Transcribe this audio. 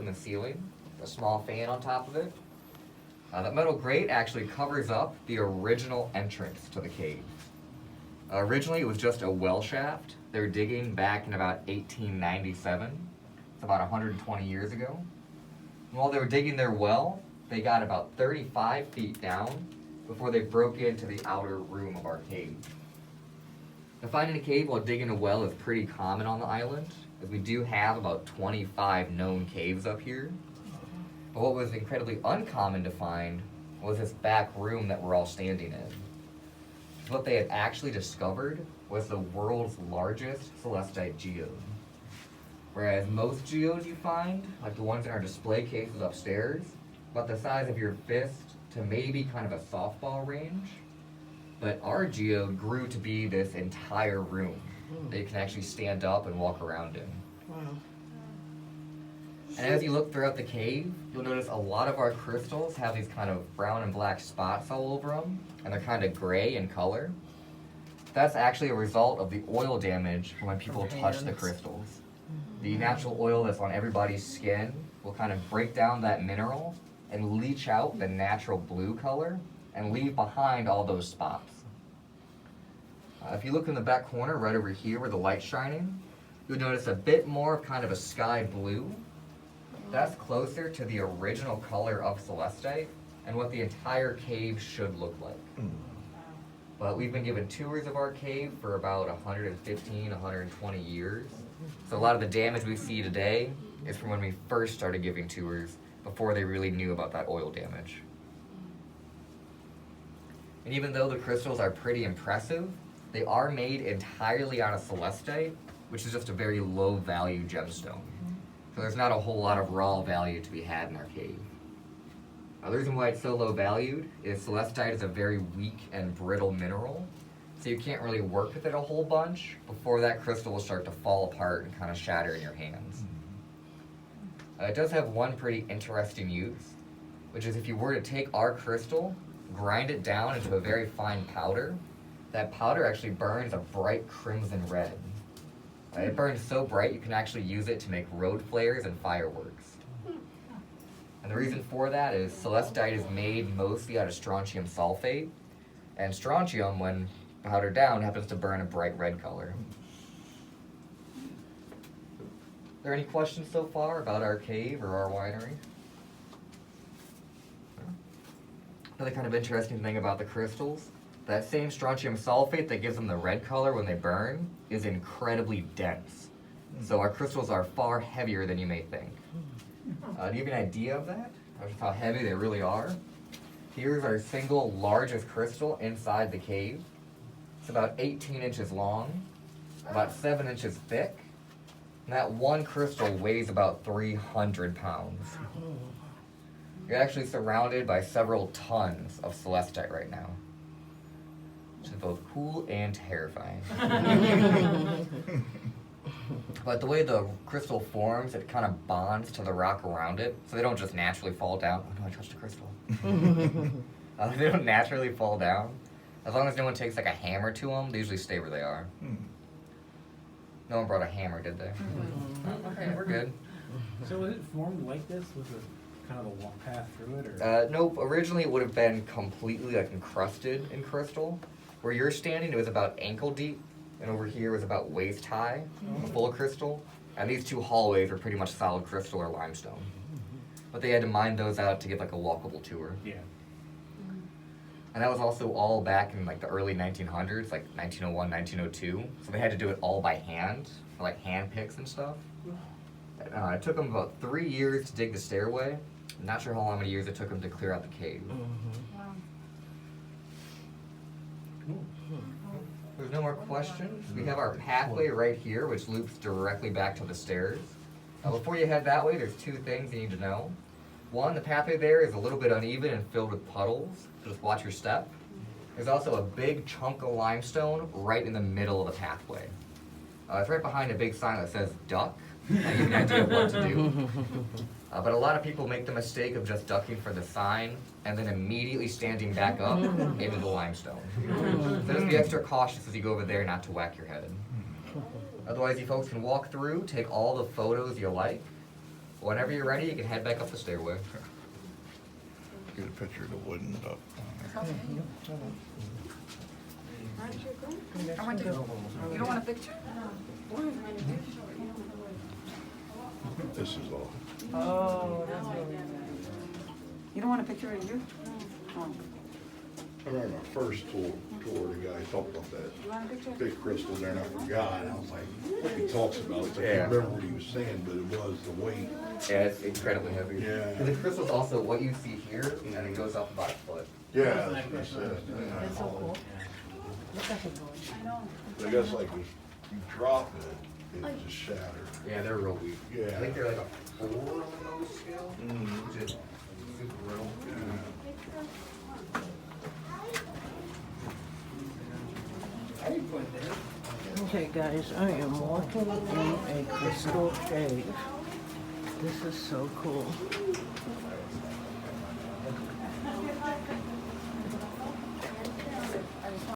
in the ceiling, a small fan on top of it. That metal grate actually covers up the original entrance to the cave. Originally, it was just a well shaft. They were digging back in about 1897. It's about 120 years ago. And while they were digging their well, they got about 35 feet down before they broke into the outer room of our cave. Now, finding a cave while digging a well is pretty common on the island, as we do have about 25 known caves up here. But what was incredibly uncommon to find was this back room that we're all standing in. What they had actually discovered was the world's largest celestite geode. Whereas most geodes you find, like the ones in our display cases upstairs, about the size of your fist to maybe kind of a softball range. But our geode grew to be this entire room that you can actually stand up and walk around in. Wow. And as you look throughout the cave, you'll notice a lot of our crystals have these kind of brown and black spots all over them, and they're kind of gray in color. That's actually a result of the oil damage from when people touch the crystals. The natural oil that's on everybody's skin will kind of break down that mineral and leach out the natural blue color and leave behind all those spots. If you look in the back corner right over here where the light's shining, you'll notice a bit more of kind of a sky blue. That's closer to the original color of celestite and what the entire cave should look like. But we've been given tours of our cave for about 115, 120 years. So a lot of the damage we see today is from when we first started giving tours before they really knew about that oil damage. And even though the crystals are pretty impressive, they are made entirely out of celestite, which is just a very low value gemstone. So there's not a whole lot of raw value to be had in our cave. The reason why it's so low valued is celestite is a very weak and brittle mineral, so you can't really work with it a whole bunch before that crystal will start to fall apart and kind of shatter in your hands. It does have one pretty interesting use, which is if you were to take our crystal, grind it down into a very fine powder, that powder actually burns a bright crimson red. It burns so bright you can actually use it to make road flares and fireworks. And the reason for that is celestite is made mostly out of strontium sulfate, and strontium, when powdered down, happens to burn a bright red color. Are there any questions so far about our cave or our winery? Another kind of interesting thing about the crystals, that same strontium sulfate that gives them the red color when they burn is incredibly dense. So our crystals are far heavier than you may think. Do you have an idea of that? Or just how heavy they really are? Here's our single largest crystal inside the cave. It's about 18 inches long, about 7 inches thick, and that one crystal weighs about 300 pounds. You're actually surrounded by several tons of celestite right now, which is both cool and terrifying. But the way the crystal forms, it kind of bonds to the rock around it, so they don't just naturally fall down. Oh no, I touched a crystal. They don't naturally fall down. As long as no one takes like a hammer to them, they usually stay where they are. No one brought a hammer, did they? Oh, okay, we're good. So was it formed like this with a kind of a walk path through it, or? Nope. Originally, it would have been completely like encrusted in crystal. Where you're standing, it was about ankle deep, and over here was about waist high, full of crystal. And these two hallways were pretty much solid crystal or limestone. But they had to mine those out to get like a walkable tour. Yeah. And that was also all back in like the early 1900s, like 1901, 1902. So they had to do it all by hand, for like hand picks and stuff. It took them about 3 years to dig the stairway. I'm not sure how many years it took them to clear out the cave. Wow. If there's no more questions, we have our pathway right here, which loops directly back to the stairs. Before you head that way, there's two things you need to know. One, the pathway there is a little bit uneven and filled with puddles, so just watch your step. There's also a big chunk of limestone right in the middle of the pathway. It's right behind a big sign that says duck. I give you an idea of what to do. But a lot of people make the mistake of just ducking for the sign and then immediately standing back up into the limestone. So just be extra cautious as you go over there not to whack your head. Otherwise, you folks can walk through, take all the photos you like. Whenever you're ready, you can head back up the stairway. Get a picture of the wooden duck. Okay. I want to, you don't want a picture? This is all. Oh, that's really nice. You don't want a picture of you? Oh. I remember my first tour, the guy talked about that You want a picture? big crystal there, and I forgot, and I was like, what he talks about, I Yeah. can't remember what he was saying, but it was the weight. Yeah, it's incredibly heavy. Yeah. And the crystal's also what you see here, and it goes up about a foot. Yeah, that's what I said. It's so cool. Look at it going. I know. But I guess like if you drop it, it just shatters. Yeah, they're real weak. Yeah. I think they're like a 4 on the nose scale, which is super brittle. Okay, guys, I am walking in a crystal cave. This is so cool.